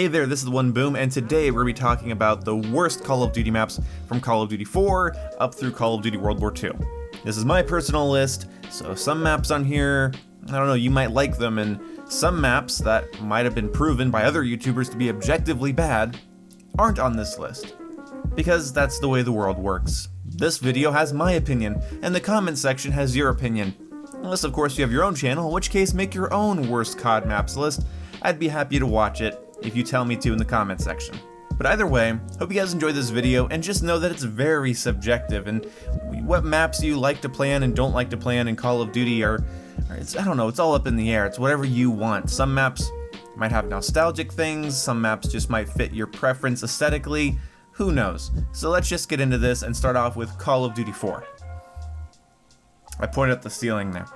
Hey there, this is the One Boom, and today we're going to be talking about the worst Call of Duty maps from Call of Duty 4 up through Call of Duty World War II. This is my personal list, so some maps on here, I don't know, you might like them, and some maps that might have been proven by other YouTubers to be objectively bad aren't on this list. Because that's the way the world works. This video has my opinion, and the comment section has your opinion. Unless of course you have your own channel, in which case make your own worst COD maps list. I'd be happy to watch it if you tell me to in the comment section. But either way, hope you guys enjoyed this video, and just know that it's very subjective, and what maps you like to play on and don't like to play on in Call of Duty I don't know, it's all up in the air. It's whatever you want. Some maps might have nostalgic things, some maps just might fit your preference aesthetically, who knows. So let's just get into this and start off with Call of Duty 4. I pointed at the ceiling there.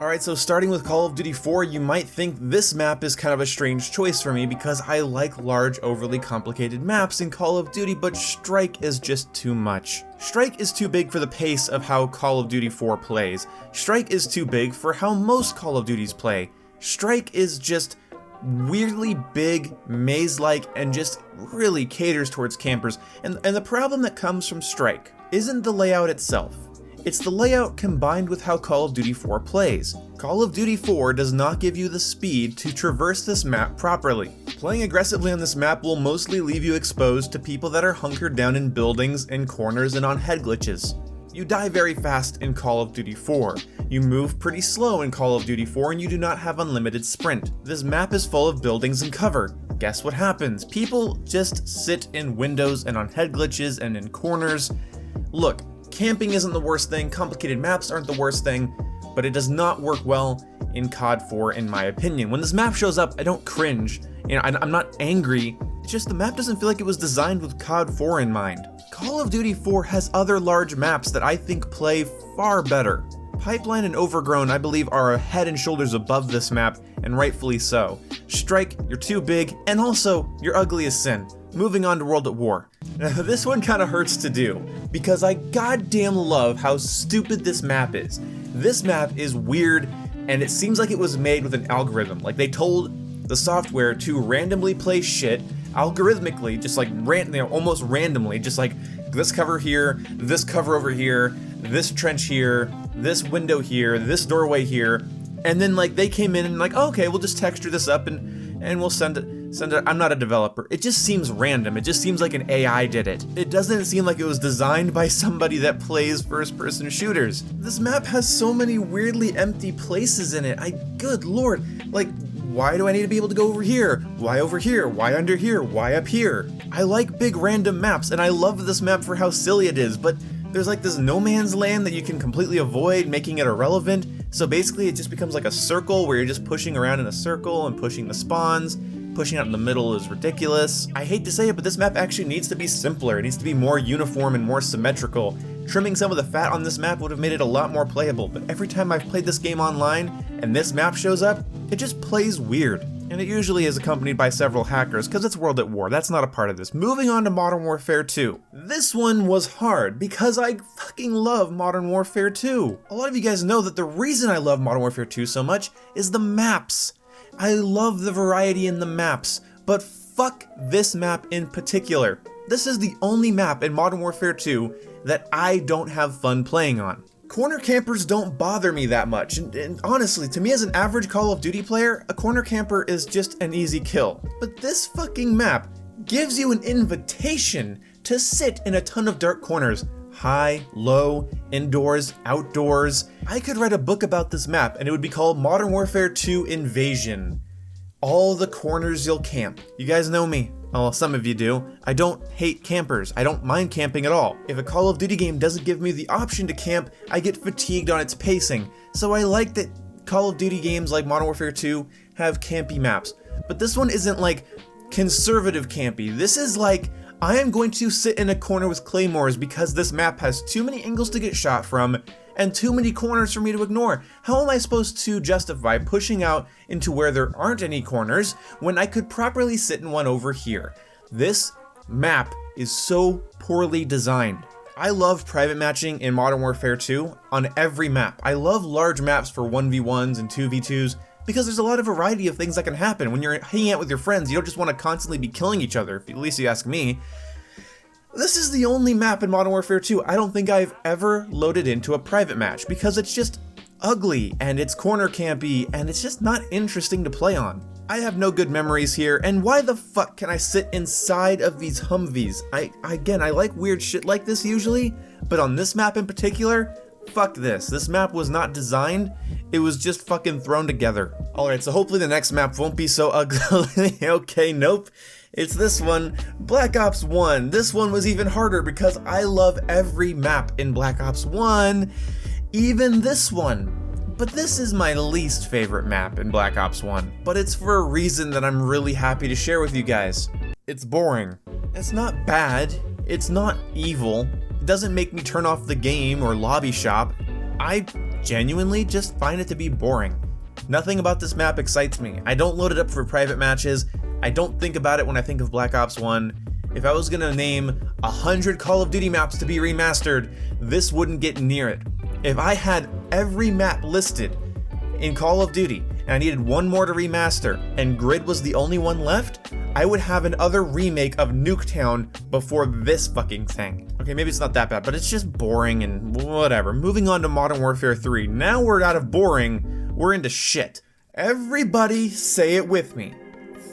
Alright, so starting with Call of Duty 4, you might think this map is kind of a strange choice for me because I like large, overly complicated maps in Call of Duty, but Strike is just too much. Strike is too big for the pace of how Call of Duty 4 plays. Strike is too big for how most Call of Duties play. Strike is just weirdly big, maze-like, and just really caters towards campers. And the problem that comes from Strike isn't the layout itself. It's the layout combined with how Call of Duty 4 plays. Call of Duty 4 does not give you the speed to traverse this map properly. Playing aggressively on this map will mostly leave you exposed to people that are hunkered down in buildings, in corners, and on head glitches. You die very fast in Call of Duty 4. You move pretty slow in Call of Duty 4, and you do not have unlimited sprint. This map is full of buildings and cover. Guess what happens? People just sit in windows and on head glitches and in corners. Look, camping isn't the worst thing, complicated maps aren't the worst thing, but it does not work well in COD 4 in my opinion. When this map shows up, I don't cringe, I'm not angry, it's just the map doesn't feel like it was designed with COD 4 in mind. Call of Duty 4 has other large maps that I think play far better. Pipeline and Overgrown, I believe, are a head and shoulders above this map, and rightfully so. Strike, you're too big, and also, you're ugly as sin. Moving on to World at War. Now, this one kinda hurts to do, because I goddamn love how stupid this map is. This map is weird, and it seems like it was made with an algorithm. Like, they told the software to randomly play shit, algorithmically, just like, almost randomly, just like, this cover here, this cover over here, this trench here, this window here, this doorway here, and then, like, they came in and like, oh, okay, we'll just texture this up and we'll send it. I'm not a developer. It just seems random. It just seems like an AI did it. It doesn't seem like it was designed by somebody that plays first-person shooters. This map has so many weirdly empty places in it. Good lord. Like, why do I need to be able to go over here? Why over here? Why under here? Why up here? I like big random maps, and I love this map for how silly it is, but there's like this no man's land that you can completely avoid, making it irrelevant. So basically it just becomes like a circle where you're just pushing around in a circle and pushing the spawns. Pushing out in the middle is ridiculous. I hate to say it, but this map actually needs to be simpler. It needs to be more uniform and more symmetrical. Trimming some of the fat on this map would have made it a lot more playable, but every time I've played this game online and this map shows up, it just plays weird. And it usually is accompanied by several hackers, because it's World at War, that's not a part of this. Moving on to Modern Warfare 2. This one was hard, because I fucking love Modern Warfare 2. A lot of you guys know that the reason I love Modern Warfare 2 so much is the maps. I love the variety in the maps, but fuck this map in particular. This is the only map in Modern Warfare 2 that I don't have fun playing on. Corner campers don't bother me that much, and honestly, to me as an average Call of Duty player, a corner camper is just an easy kill. But this fucking map gives you an invitation to sit in a ton of dark corners. High, low, indoors, outdoors. I could write a book about this map and it would be called Modern Warfare 2 Invasion. All the corners you'll camp. You guys know me. Well, some of you do. I don't hate campers. I don't mind camping at all. If a Call of Duty game doesn't give me the option to camp, I get fatigued on its pacing. So I like that Call of Duty games like Modern Warfare 2 have campy maps. But this one isn't like conservative campy. This is like, I am going to sit in a corner with claymores because this map has too many angles to get shot from, and too many corners for me to ignore. How am I supposed to justify pushing out into where there aren't any corners when I could properly sit in one over here? This map is so poorly designed. I love private matching in Modern Warfare 2 on every map. I love large maps for 1v1s and 2v2s because there's a lot of variety of things that can happen. When you're hanging out with your friends, you don't just want to constantly be killing each other, at least you ask me. This is the only map in Modern Warfare 2 I don't think I've ever loaded into a private match because it's just ugly and it's corner campy and it's just not interesting to play on. I have no good memories here, and why the fuck can I sit inside of these Humvees? I like weird shit like this usually, but on this map in particular, fuck this. This map was not designed, it was just fucking thrown together. Alright, so hopefully the next map won't be so ugly. Okay, nope. It's this one, Black Ops 1. This one was even harder because I love every map in Black Ops 1, even this one. But this is my least favorite map in Black Ops 1, but it's for a reason that I'm really happy to share with you guys. It's boring. It's not bad, it's not evil, it doesn't make me turn off the game or lobby shop. I genuinely just find it to be boring. Nothing about this map excites me. I don't load it up for private matches, I don't think about it when I think of Black Ops 1. If I was gonna name 100 Call of Duty maps to be remastered, this wouldn't get near it. If I had every map listed in Call of Duty and I needed one more to remaster and Grid was the only one left, I would have another remake of Nuketown before this fucking thing. Okay, maybe it's not that bad, but it's just boring and whatever. Moving on to Modern Warfare 3. Now we're out of boring, we're into shit. Everybody say it with me.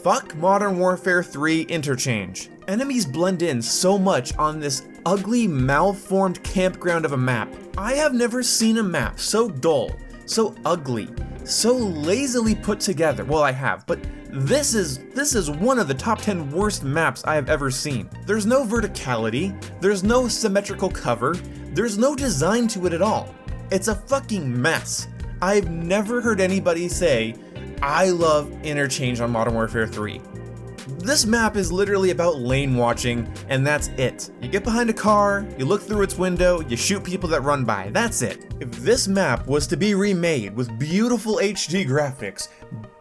Fuck Modern Warfare 3 interchange. Enemies blend in so much on this ugly, malformed campground of a map. I have never seen a map so dull, so ugly, so lazily put together. Well, I have, but this is one of the top 10 worst maps I have ever seen. There's no verticality, there's no symmetrical cover, there's no design to it at all. It's a fucking mess. I've never heard anybody say, I love interchange on Modern Warfare 3. This map is literally about lane watching, and that's it. You get behind a car, you look through its window, you shoot people that run by, that's it. If this map was to be remade with beautiful HD graphics,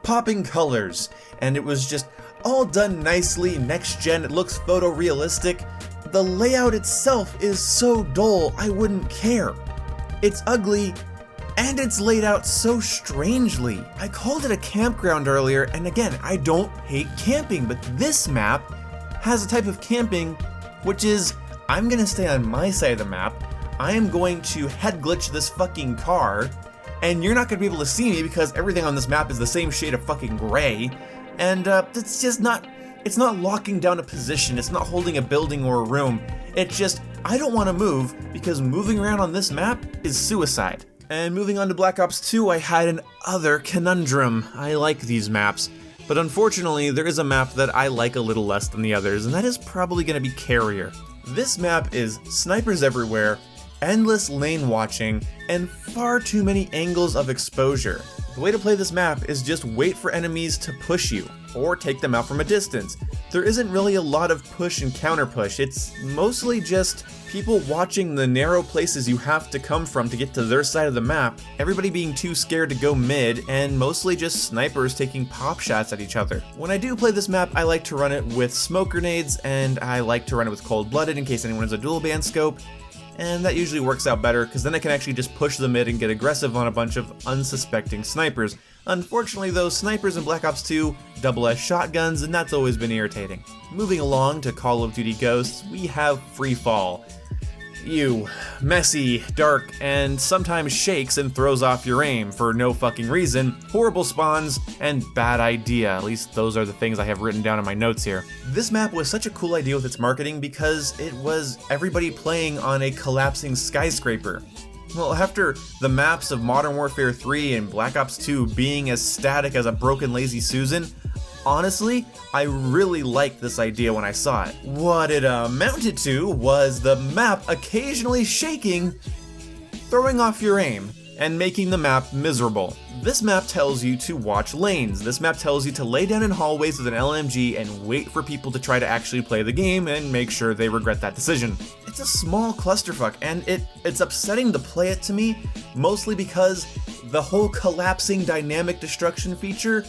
popping colors, and it was just all done nicely, next gen, it looks photorealistic, the layout itself is so dull, I wouldn't care. It's ugly, and it's laid out so strangely. I called it a campground earlier, and again, I don't hate camping, but this map has a type of camping which is, I'm gonna stay on my side of the map, I am going to head glitch this fucking car, and you're not gonna be able to see me because everything on this map is the same shade of fucking gray, and it's just not, it's not locking down a position, it's not holding a building or a room, it's just, I don't wanna move because moving around on this map is suicide. And moving on to Black Ops 2, I had an other conundrum. I like these maps, but unfortunately there is a map that I like a little less than the others, and that is probably going to be Carrier. This map is snipers everywhere, endless lane watching, and far too many angles of exposure. The way to play this map is just wait for enemies to push you, or take them out from a distance. There isn't really a lot of push and counter push, it's mostly just people watching the narrow places you have to come from to get to their side of the map, everybody being too scared to go mid, and mostly just snipers taking pop shots at each other. When I do play this map, I like to run it with smoke grenades, and I like to run it with cold-blooded in case anyone has a dual band scope, and that usually works out better because then I can actually just push the mid and get aggressive on a bunch of unsuspecting snipers. Unfortunately though, snipers in Black Ops 2 double as shotguns, and that's always been irritating. Moving along to Call of Duty Ghosts, we have Free Fall. You, messy, dark, and sometimes shakes and throws off your aim for no fucking reason, horrible spawns, and bad idea. At least those are the things I have written down in my notes here. This map was such a cool idea with its marketing because it was everybody playing on a collapsing skyscraper. Well, after the maps of Modern Warfare 3 and Black Ops 2 being as static as a broken Lazy Susan, honestly, I really liked this idea when I saw it. What it amounted to was the map occasionally shaking, throwing off your aim, and making the map miserable. This map tells you to watch lanes. This map tells you to lay down in hallways with an LMG and wait for people to try to actually play the game and make sure they regret that decision. it's a small clusterfuck, and it's upsetting to play it to me, mostly because the whole collapsing dynamic destruction feature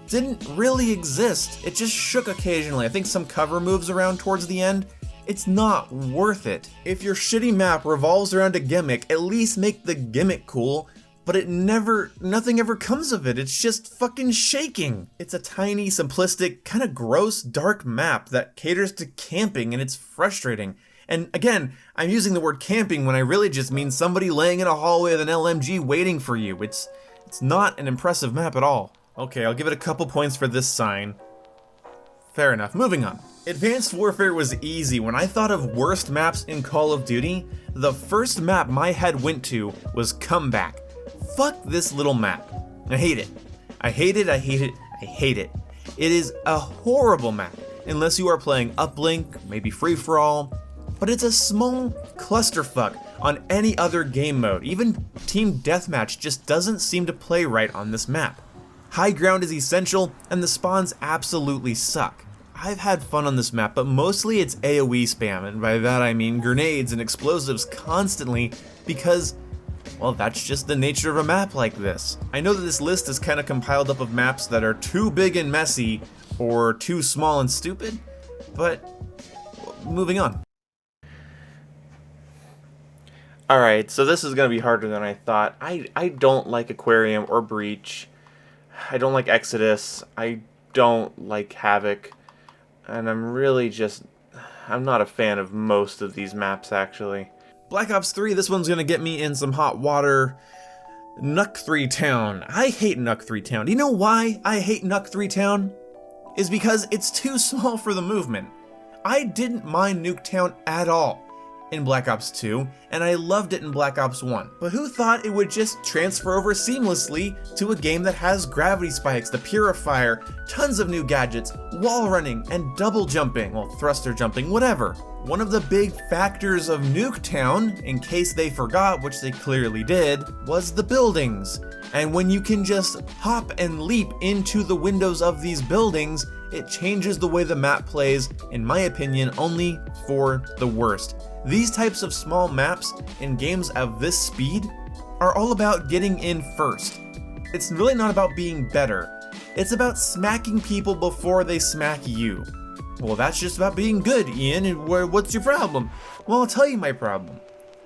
didn't really exist. It just shook occasionally. I think some cover moves around towards the end. It's not worth it. If your shitty map revolves around a gimmick, at least make the gimmick cool, but nothing ever comes of it. It's just fucking shaking. It's a tiny, simplistic, kind of gross, dark map that caters to camping, and it's frustrating. And again, I'm using the word camping when I really just mean somebody laying in a hallway with an LMG waiting for you. It's not an impressive map at all. Okay, I'll give it a couple points for this sign. Fair enough, moving on. Advanced Warfare was easy. When I thought of worst maps in Call of Duty, the first map my head went to was Comeback. Fuck this little map. I hate it. I hate it, I hate it, I hate it. It is a horrible map, unless you are playing Uplink, maybe Free-for-All, but it's a small clusterfuck on any other game mode. Even Team Deathmatch just doesn't seem to play right on this map. High ground is essential, and the spawns absolutely suck. I've had fun on this map, but mostly it's AoE spam, and by that I mean grenades and explosives constantly, because, well, that's just the nature of a map like this. I know that this list is kind of compiled up of maps that are too big and messy, or too small and stupid, but moving on. Alright, so this is going to be harder than I thought. I don't like Aquarium or Breach. I don't like Exodus. I don't like Havoc. And I'm not a fan of most of these maps, actually. Black Ops 3, this one's going to get me in some hot water. Nuke 3 Town. I hate Nuke 3 Town. Do you know why I hate Nuke 3 Town? Is because it's too small for the movement. I didn't mind Nuketown at all in Black Ops 2, and I loved it in Black Ops 1. But who thought it would just transfer over seamlessly to a game that has gravity spikes, the Purifier, tons of new gadgets, wall running, and double jumping, well, thruster jumping, whatever. One of the big factors of Nuketown, in case they forgot, which they clearly did, was the buildings. And when you can just hop and leap into the windows of these buildings, it changes the way the map plays, in my opinion, only for the worst. These types of small maps in games of this speed are all about getting in first. It's really not about being better. It's about smacking people before they smack you. Well, that's just about being good, Ian, and what's your problem? Well, I'll tell you my problem.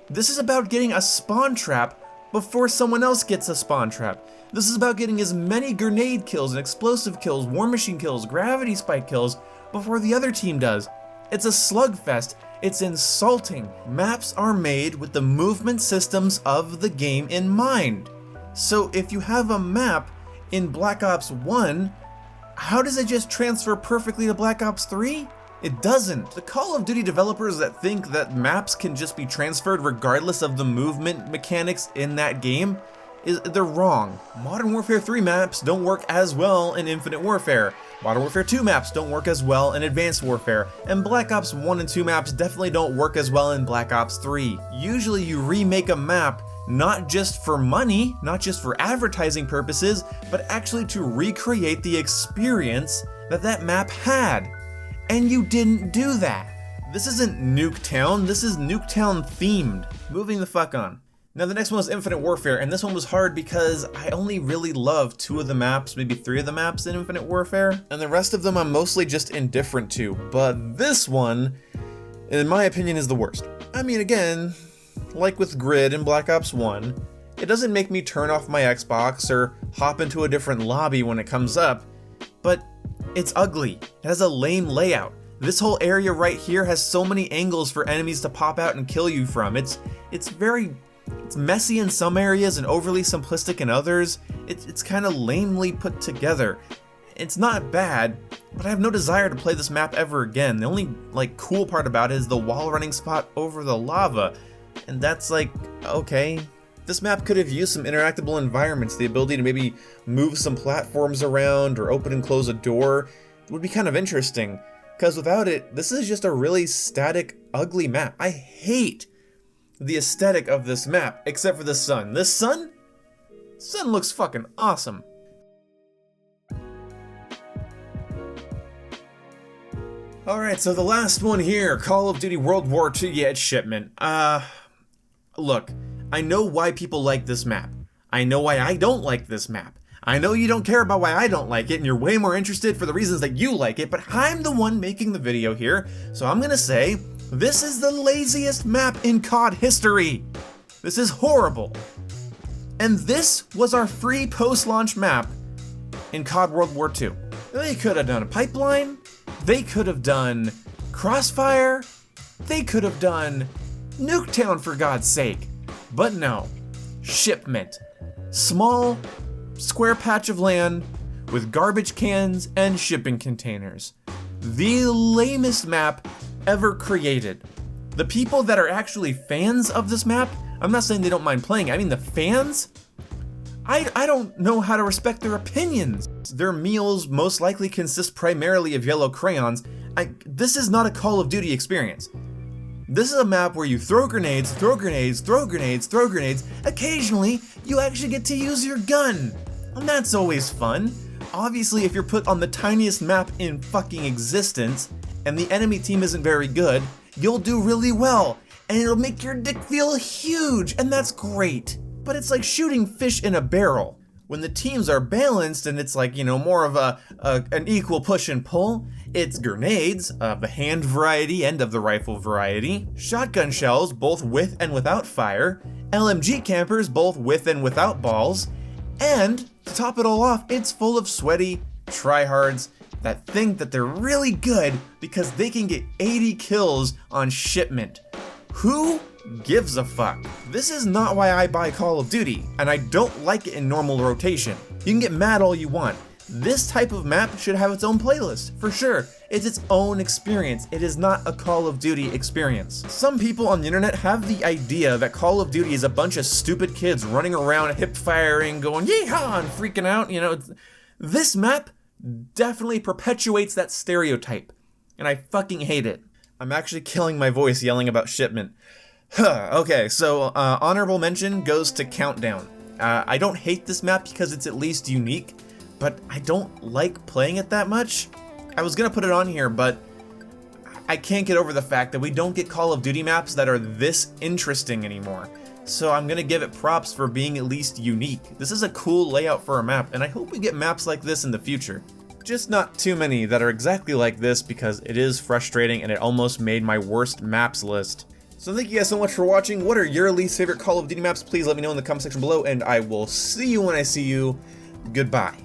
This is about getting a spawn trap before someone else gets a spawn trap. This is about getting as many grenade kills and explosive kills, war machine kills, gravity spike kills before the other team does. It's a slugfest. It's insulting. Maps are made with the movement systems of the game in mind. So if you have a map in Black Ops 1, how does it just transfer perfectly to Black Ops 3? It doesn't. The Call of Duty developers that think that maps can just be transferred regardless of the movement mechanics in that game, they're wrong. Modern Warfare 3 maps don't work as well in Infinite Warfare. Modern Warfare 2 maps don't work as well in Advanced Warfare, and Black Ops 1 and 2 maps definitely don't work as well in Black Ops 3. Usually you remake a map not just for money, not just for advertising purposes, but actually to recreate the experience that map had. And you didn't do that. This isn't Nuketown, this is Nuketown themed. Moving the fuck on. Now the next one was Infinite Warfare, and this one was hard because I only really love 2 of the maps, maybe 3 of the maps in Infinite Warfare, and the rest of them I'm mostly just indifferent to, but this one, in my opinion, is the worst. I mean, again, like with Grid in Black Ops 1, it doesn't make me turn off my Xbox or hop into a different lobby when it comes up, but it's ugly. It has a lame layout. This whole area right here has so many angles for enemies to pop out and kill you from. It's messy in some areas and overly simplistic in others. It's kind of lamely put together. It's not bad, but I have no desire to play this map ever again. The only cool part about it is the wall running spot over the lava, and that's okay. This map could have used some interactable environments, the ability to maybe move some platforms around or open and close a door. It would be kind of interesting, because without it, this is just a really static, ugly map. I hate the aesthetic of this map, except for the sun. This sun looks fucking awesome. Alright, so the last one here, Call of Duty World War II, yeah, it's Shipment. Look, I know why people like this map. I know why I don't like this map. I know you don't care about why I don't like it, and you're way more interested for the reasons that you like it, but I'm the one making the video here, so I'm gonna say, this is the laziest map in COD history. This is horrible. And this was our free post-launch map in COD World War II. They could have done a pipeline, they could have done Crossfire, they could have done Nuketown for God's sake. But no, Shipment. Small, square patch of land with garbage cans and shipping containers. The lamest map ever created. The people that are actually fans of this map, I'm not saying they don't mind playing it, I mean the fans? I don't know how to respect their opinions. Their meals most likely consist primarily of yellow crayons. This is not a Call of Duty experience. This is a map where you throw grenades, throw grenades, throw grenades, throw grenades. Occasionally, you actually get to use your gun. And that's always fun. Obviously, if you're put on the tiniest map in fucking existence, and the enemy team isn't very good, you'll do really well. And it'll make your dick feel huge, and that's great. But it's like shooting fish in a barrel. When the teams are balanced and it's like, you know, more of an equal push and pull, it's grenades, of the hand variety and of the rifle variety, shotgun shells, both with and without fire, LMG campers, both with and without balls, and to top it all off, it's full of sweaty tryhards that think that they're really good because they can get 80 kills on Shipment. Who gives a fuck? This is not why I buy Call of Duty, and I don't like it in normal rotation. You can get mad all you want. This type of map should have its own playlist, for sure. It's its own experience. It is not a Call of Duty experience. Some people on the internet have the idea that Call of Duty is a bunch of stupid kids running around hip firing, going yeehaw and freaking out, you know. This map definitely perpetuates that stereotype, and I fucking hate it. I'm actually killing my voice yelling about Shipment. Okay, so honorable mention goes to Countdown. I don't hate this map because it's at least unique, but I don't like playing it that much. I was gonna put it on here, but I can't get over the fact that we don't get Call of Duty maps that are this interesting anymore. So I'm gonna give it props for being at least unique. This is a cool layout for a map, and I hope we get maps like this in the future. Just not too many that are exactly like this because it is frustrating and it almost made my worst maps list. So thank you guys so much for watching. What are your least favorite Call of Duty maps? Please let me know in the comment section below, and I will see you when I see you. Goodbye.